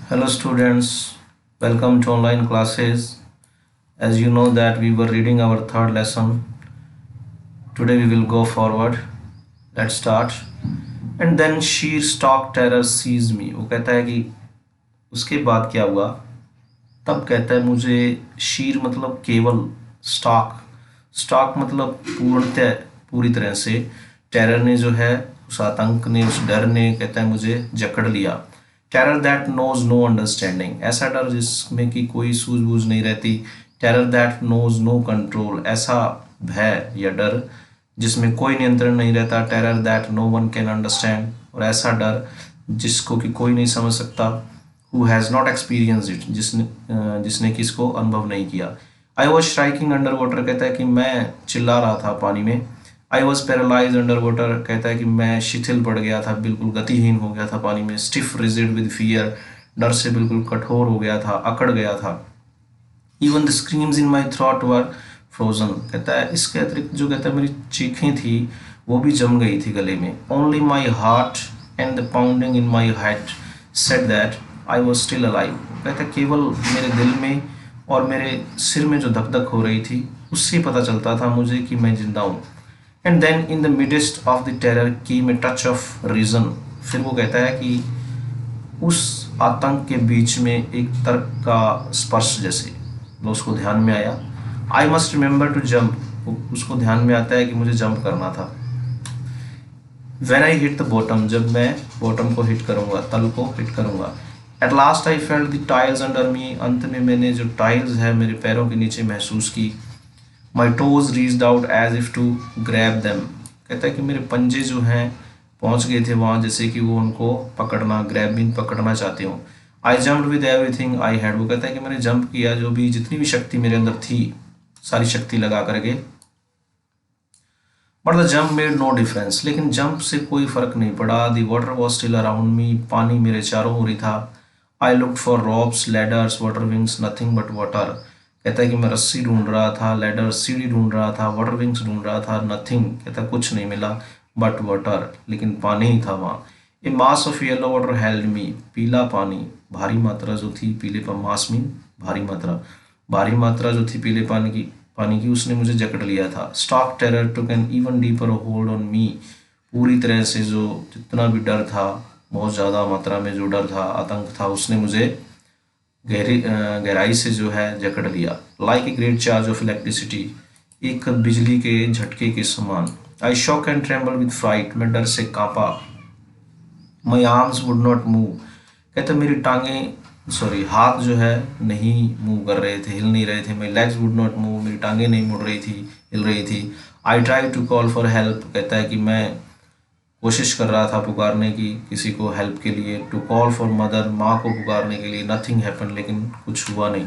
Hello students, welcome to online classes. As you know that we were reading our third lesson. Today we will go forward. Let's start. And then sheer stock terror seized me. वो कहता है कि उसके बाद क्या हुआ? तब कहता है मुझे शीर मतलब केवल स्टॉक मतलब पूर्णतः पूरी तरह से टेरर ने जो है उस आतंक ने उस डर ने कहता है मुझे जकड़ लिया। Terror that knows no understanding, ऐसा डर जिसमें कि कोई सूझबूझ नहीं रहती। Terror that knows no control, ऐसा भय या डर जिसमें कोई नियंत्रण नहीं रहता। Terror that no one can understand, और ऐसा डर जिसको कि कोई नहीं समझ सकता। Who has not experience it, जिसने कि इसको अनुभव नहीं किया। I was striking under water, कहता है कि मैं चिल्ला रहा था पानी में। I was paralyse under water, कहता है कि मैं शिथिल पड़ गया था, बिल्कुल गतिहीन हो गया था पानी में। स्टिफ रिजिड विद फियर, डर से बिल्कुल कठोर हो गया था, अकड़ गया था। Even the screams in my throat were frozen, कहता है इसके अतिरिक्त जो कहता है मेरी चीखें थी वो भी जम गई थी गले में। Only my heart and the pounding in my head said that I was still alive, कहता है केवल मेरे दिल में और मेरे सिर में जो धक धक हो रही थी उससे पता चलता था मुझे कि मैं जिंदा हूँ। And then in the midst of the terror came a touch of reason, फिर वो कहता है कि उस आतंक के बीच में एक तर्क का स्पर्श जैसे वो उसको ध्यान में आया। I must remember to jump, उसको ध्यान में आता है कि मुझे जंप करना था। When I hit the bottom, जब मैं बॉटम को हिट करूंगा, तल को हिट करूंगा। At last I felt the tiles under मी, अंत में मैंने जो टाइल्स है मेरे पैरों के नीचे महसूस की। My toes reached out as if to grab them, कहता है कि मेरे पंजे जो हैं पहुंच गए थे वहाँ जैसे कि वो उनको पकड़ना, ग्रैब मीन पकड़ना चाहते हो। आई jumped with everything I had, वो कहता है कि मैंने जंप किया, जो भी जितनी भी शक्ति मेरे अंदर थी सारी शक्ति लगा करके। But the jump made no difference, लेकिन जंप से कोई फर्क नहीं पड़ा। The water was still around me, पानी मेरे चारों ओर ही था। I looked for ropes ladders water wings, nothing but water, कहता है कि मैं रस्सी ढूंढ रहा था, लैडर सीढ़ी ढूंढ रहा था, वाटर विंग्स ढूंढ रहा था, नथिंग, कहता है कुछ नहीं मिला बट वाटर, लेकिन पानी ही था वहाँ। A mass of yellow water held me, पीला पानी, भारी मात्रा जो थी पीले मास मीन भारी मात्रा जो थी पीले पानी की उसने मुझे जकड़ लिया था। Stock terror took an even deeper hold on me, पूरी तरह से जो जितना भी डर था, बहुत ज़्यादा मात्रा में जो डर था, आतंक था, उसने मुझे गहराई से जो है जकड़ लिया। Like a great charge of electricity, एक बिजली के झटके के समान। I shock and tremble with fright, मैं डर से कांपा। My arms would not move, कहते मेरी हाथ जो है नहीं मूव कर रहे थे, हिल नहीं रहे थे। My legs would not move, मेरी टांगें नहीं मुड़ रही थी, हिल रही थी। I try to call for help, कहता है कि मैं कोशिश कर रहा था पुकारने की किसी को हेल्प के लिए। टू कॉल फॉर मदर, माँ को पुकारने के लिए। नथिंग हैपन, लेकिन कुछ हुआ नहीं।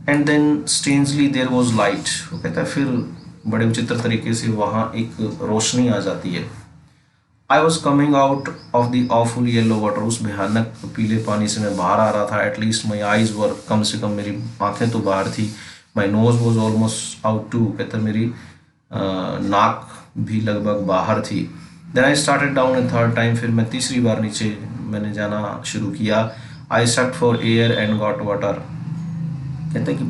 And then strangely there was light, वो कहता है फिर बड़े विचित्र तरीके से वहाँ एक रोशनी आ जाती है। I was coming out of the awful yellow water, उस भयानक पीले पानी से मैं बाहर आ रहा था। एटलीस्ट माई आईज वर, कम से कम मेरी आंखें तो बाहर थी। My nose was almost out too, कहता मेरी नाक भी लगभग बाहर थी। Then I started down a third time, फिर मैं तीसरी बार नीचे मैंने जाना शुरू किया। I sucked for air and got water, कहता है कि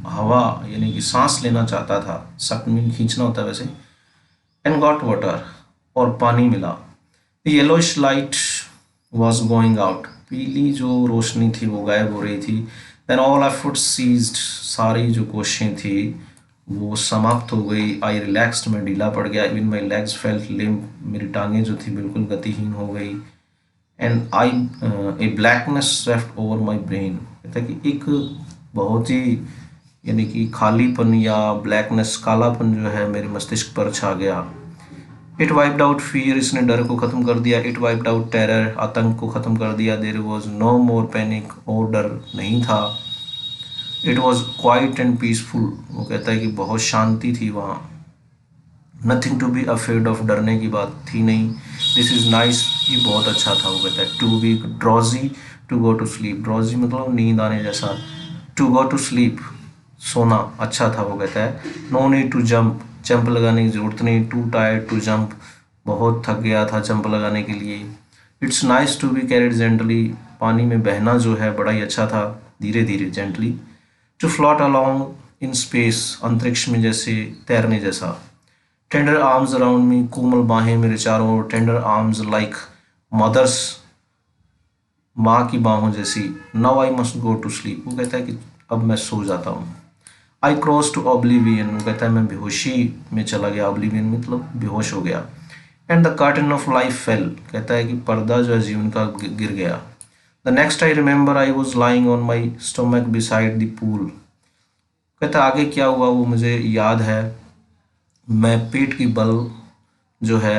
हवा यानी कि सांस लेना चाहता था, सक मीन खींचना होता है वैसे, एंड गॉट वाटर, और पानी मिला। The yellowish light was going out, पीली जो रोशनी थी वो गायब हो रही थी। देन ऑल एफर्ट्स सीज्ड, सारी जो कोशिशें थी वो समाप्त हो गई। आई रिलैक्स्ड, मैं ढीला पड़ गया। Even my legs felt limp, मेरी टांगें जो थी बिल्कुल गतिहीन हो गई। And I A blackness Swift over my brain, कहता है कि एक बहुत ही यानी कि खालीपन या ब्लैकनेस, कालापन जो है मेरे मस्तिष्क पर छा गया। इट वाइप्ड आउट फियर, इसने डर को ख़त्म कर दिया। इट वाइप्ड आउट टेरर, आतंक को ख़त्म कर दिया। There was no more panic, और डर नहीं था। It was quite and peaceful, वो कहता है कि बहुत शांति थी वहाँ। Nothing to be afraid of, डरने की बात थी नहीं। दिस इज़ नाइस, ये बहुत अच्छा था, वो कहता है। To be drowsy to go to sleep, drowsy मतलब नींद आने जैसा। टू गो टू स्लीप, सोना अच्छा था, वो कहता है। नो नीड टू जंप लगाने की ज़रूरत नहीं। टू टायर्ड टू जंप, बहुत थक गया था जंप लगाने के लिए। It's nice to be carried gently, पानी में बहना जो है बड़ा ही अच्छा था, धीरे धीरे gently. To float along in space, अंतरिक्ष में जैसे तैरने जैसा। टेंडर आर्म्स अराउंड मी, कोमल बाहें मेरे चारों ओर। टेंडर आर्म्स लाइक मदर्स, माँ की बाहों जैसी। Now I must go to sleep, वो कहता है कि अब मैं सो जाता हूँ। आई क्रॉस टू ऑब्लिवियन, वो कहता है मैं बेहोशी में चला गया, ऑब्लिवियन मतलब बेहोश हो गया। And the curtain of life fail, कहता है कि पर्दा जो है जीवन का गिर गया। The next I remember I was lying on my stomach beside the pool, कहता है आगे क्या हुआ वो मुझे याद है। मैं पेट की बल जो है,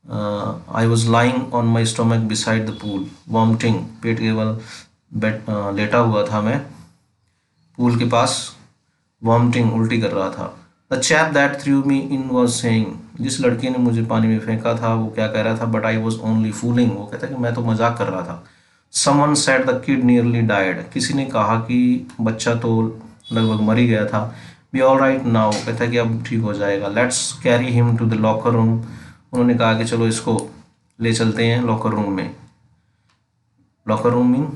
I was lying on my stomach beside the pool, vomiting, पेट के बल बेट लेटा हुआ था मैं पूल के पास, वॉमिटिंग उल्टी कर रहा था। The chap that through me in was saying, जिस लड़के ने मुझे पानी में फेंका था वो क्या कह रहा था, but I was only fooling, वो कहता है कि मैं तो मजाक कर रहा था। Someone said the kid nearly died, किसी ने कहा कि बच्चा तो लगभग मर ही गया था। बी ऑल राइट नाउ, कहता है कि अब ठीक हो जाएगा। Let's carry him to the locker room, उन्होंने कहा कि चलो इसको ले चलते हैं लॉकर रूम में। लॉकर रूम मीन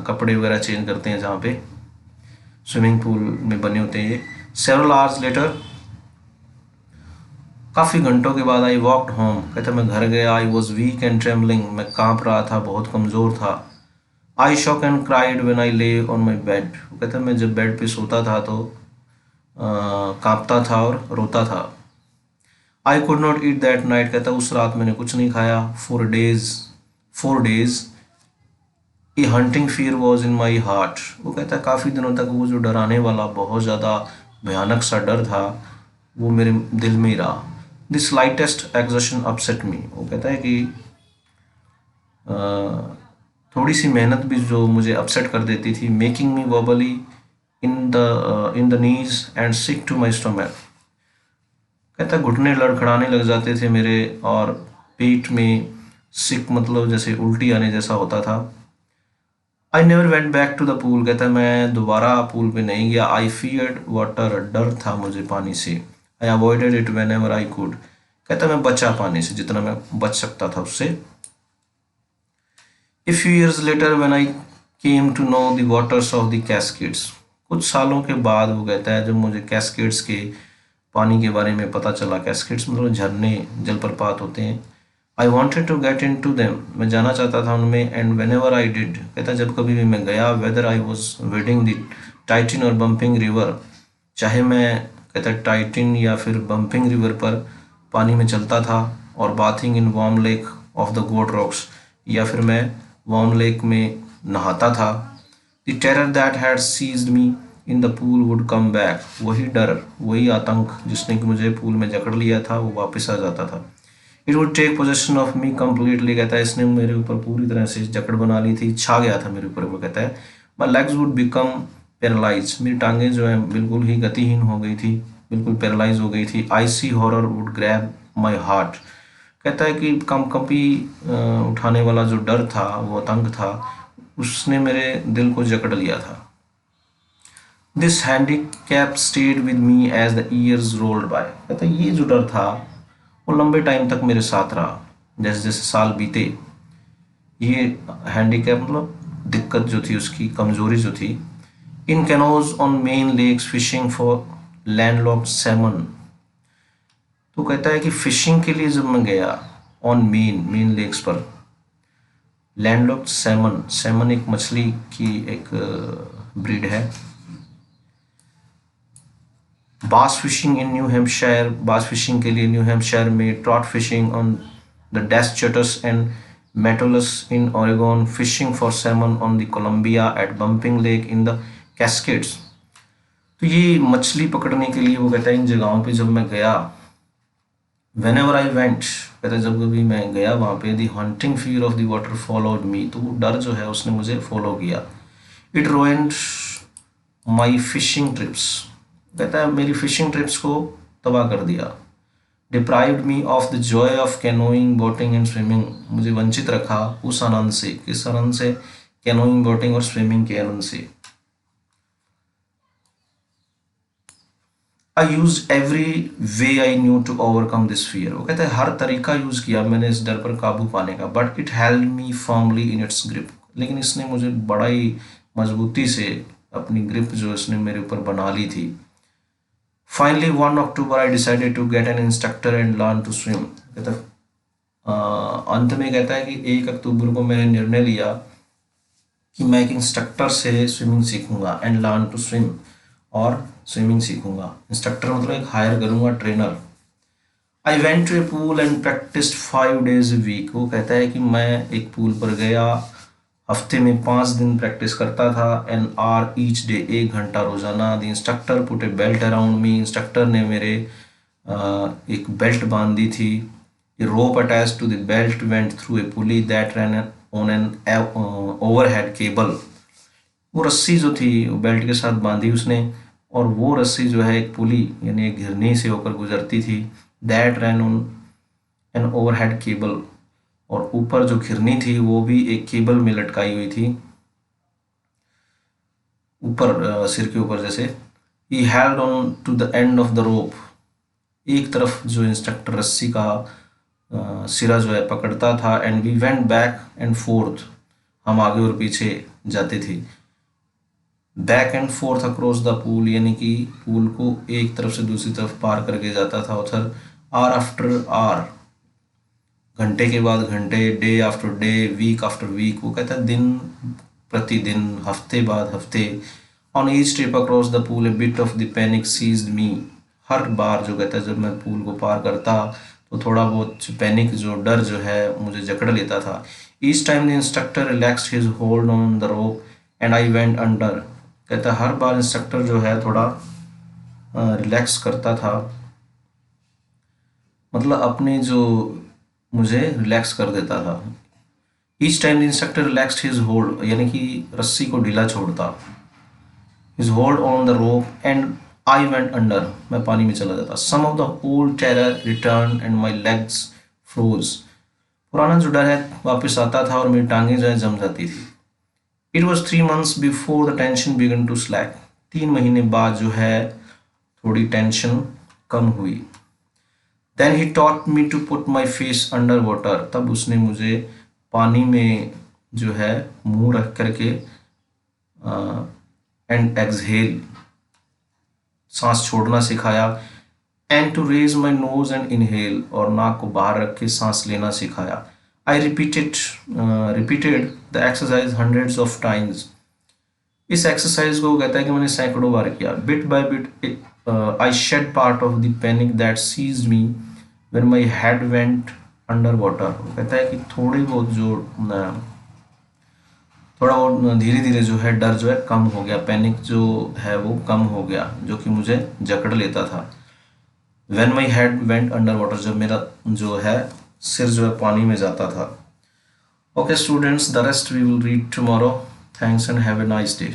कपड़े वगैरह चेंज करते हैं जहाँ पे स्विमिंग पूल में बने होते हैं ये। सेवरल आवर्स लेटर, काफ़ी घंटों के बाद आई वॉकड होम, कहता मैं घर गया। I was weak and trembling, मैं काँप रहा था, बहुत कमज़ोर था। I shock and cried when I lay on my bed, वो कहता मैं जब बेड पे सोता था तो काँपता था और रोता था। I could not eat that night, कहता उस रात मैंने कुछ नहीं खाया। 4 days A hunting fear was in my heart, वो कहता है काफ़ी दिनों तक वो जो डराने वाला बहुत ज़्यादा भयानक सा डर था वो मेरे दिल में ही रहा। द स्लाइटेस्ट एक्सर्शन अपसेट मी, वो कहता है कि थोड़ी सी मेहनत भी जो मुझे अपसेट कर देती थी। Making me wobbly in the knees and sick to my stomach, कहता घुटने लड़खड़ाने लग जाते थे मेरे और पेट में सिक मतलब जैसे उल्टी आने जैसा होता था। I never went back to the pool, कहता मैं दोबारा पूल पे नहीं गया। आई फियर्ड वाटर, डर था मुझे पानी से। I avoided it whenever I could, कहता मैं बचा पानी से जितना मैं बच सकता था उससे। A few years later when I came to know the waters of the cascades, कुछ सालों के बाद वो कहता है जब मुझे कैस्केड्स के पानी के बारे में पता चला। कैस्केड्स मतलब झरने, जलप्रपात होते हैं। I wanted to get into them, मैं जाना चाहता था उनमें। And whenever I did, कहता जब कभी भी मैं गया, whether I was wading the Tieton और बम्पिंग रिवर, चाहे मैं कहता टाइटिन या फिर बम्पिंग रिवर पर पानी में चलता था, और bathing in Warm Lake of the Goat Rocks, या फिर मैं वार्म लेक में नहाता था। The terror that had seized me in the pool would come back, वही डर, वही आतंक जिसने कि मुझे पूल में जकड़ लिया था वो वापस आ जाता था। It would take possession of me completely, कहता है इसने मेरे ऊपर पूरी तरह से जकड़ बना ली थी, छा गया था मेरे ऊपर। वो कहता है माई लेग्स वुड बिकम पैरालाइज, मेरी टांगें जो है बिल्कुल ही गतिहीन हो गई थी, बिल्कुल पैरालाइज हो गई थी। I see horror would grab my heart, कहता है कि कंपी उठाने वाला जो डर था, वो आतंक था, उसने मेरे दिल को जकड़ लिया था। This handicap stayed with me as the years rolled by, कहता है ये जो डर था वो लंबे टाइम तक मेरे साथ रहा, जैसे जैसे साल बीते। ये हैंडीकैप मतलब दिक्कत जो थी, उसकी कमजोरी जो थी। In canoes on Maine lakes fishing for landlocked salmon, तो कहता है कि फिशिंग के लिए जब मैं गया ऑन मेन लेक्स पर, लैंडलॉक्ड सैमन, सैमन एक मछली की एक ब्रीड है। Bass fishing in New Hampshire, bass fishing के लिए न्यू हैम्पशायर में। Trout fishing on the Deschutes and Metolius in Oregon, fishing for salmon on the Columbia at Bumping Lake in the Cascades. तो ये मछली पकड़ने के लिए वो कहता है इन जगहों पे जब मैं गया, वेन एवर आई वेंट, कहता है जब कभी मैं गया वहाँ पे, the haunting fear of the water followed me, तो वो डर जो है उसने मुझे फॉलो किया। It ruined my fishing trips, कहता है मेरी फिशिंग ट्रिप्स को तबाह कर दिया। Deprived me of the joy of canoeing, boating and swimming, मुझे वंचित रखा उस आनंद से, किस आनंद से, कैनोइंग, बोटिंग और स्विमिंग के आनंद से। I used every way I knew to overcome this fear. वो कहते हैं हर तरीका यूज किया मैंने इस डर पर काबू पाने का, but it held me firmly in its grip. लेकिन इसने मुझे बड़ा ही मजबूती से अपनी ग्रिप जो इसने मेरे ऊपर बना ली थी। Finally 1 October I decided to get an instructor and learn to swim. कहता अंत में कहता है कि 1 अक्टूबर को मैंने निर्णय लिया कि मैं एक इंस्ट्रक्टर से स्विमिंग सीखूंगा एंड लर्न टू स्विम, और स्विमिंग सीखूंगा। इंस्ट्रक्टर मतलब एक हायर करूंगा, trainer. I went to a pool and practised 5 days a week। वो कहता है कि मैं एक पूल पर गया, हफ्ते में 5 दिन प्रैक्टिस करता था। एन आर ईच डे, 1 घंटा रोजाना। The instructor put a belt around me. Instructor ने मेरे एक बेल्ट बांध दी थी। A rope attached to the belt went through a pulley that ran on an overhead cable. वो रस्सी जो थी वो बेल्ट के साथ बांधी उसने, और वो रस्सी जो है एक पुली यानी एक घिरनी से होकर गुजरती थी। That ran on an overhead cable, और ऊपर जो घिरनी थी वो भी एक केबल में लटकाई हुई थी, ऊपर सिर के ऊपर जैसे। He held on to the end of the rope. एक तरफ जो इंस्ट्रक्टर रस्सी का सिरा जो है पकड़ता था। And we went back and forth, हम आगे और पीछे जाते थे। Back and forth across the pool, यानी कि पूल को एक तरफ से दूसरी तरफ पार करके जाता था उधर। आर आफ्टर आर, घंटे के बाद घंटे, day after day, week after week. वो कहता है दिन प्रतिदिन, हफ्ते बाद हफ्ते। On each trip across the pool a bit of the panic seized me. हर बार जो कहता है जब मैं पूल को पार करता तो थोड़ा बहुत पैनिक जो डर जो है मुझे जकड़ लेता था। Each time the instructor relaxed his hold on the rope and I went under. कहता है हर बार इंस्ट्रक्टर जो है थोड़ा रिलैक्स करता था, मतलब अपने जो मुझे रिलैक्स कर देता था। Each time the instructor relaxed his hold, यानी कि रस्सी को ढीला छोड़ता, his hold on the rope and I went under, मैं पानी में चला जाता। Some of the old terror returned and my legs froze. पुराना जो डर है वापस आता था और मेरी टांगें जो है जम जाती थी। It was 3 months before the tension began to slack. 3 महीने बाद जो है थोड़ी टेंशन कम हुई। Then he taught me to put my face under water. तब उसने मुझे पानी में जो है मुंह रख करके एंड एक्सहेल, सांस छोड़ना सिखाया। And to raise my nose and inhale, और नाक को बाहर रख के सांस लेना सिखाया। I repeated the exercise hundreds of times. इस एक्सरसाइज को कहता है कि मैंने सैकड़ों बार किया। Bit by bit I shed part of the panic that seized me when my head went under water. कहता है कि थोड़ा बहुत धीरे धीरे जो है डर जो है कम हो गया, पैनिक जो है वो कम हो गया जो कि मुझे जकड़ लेता था। When my head went under water, जब मेरा जो है सिर जो है पानी में जाता था। Okay students, the rest we will read tomorrow. Thanks and have a nice day.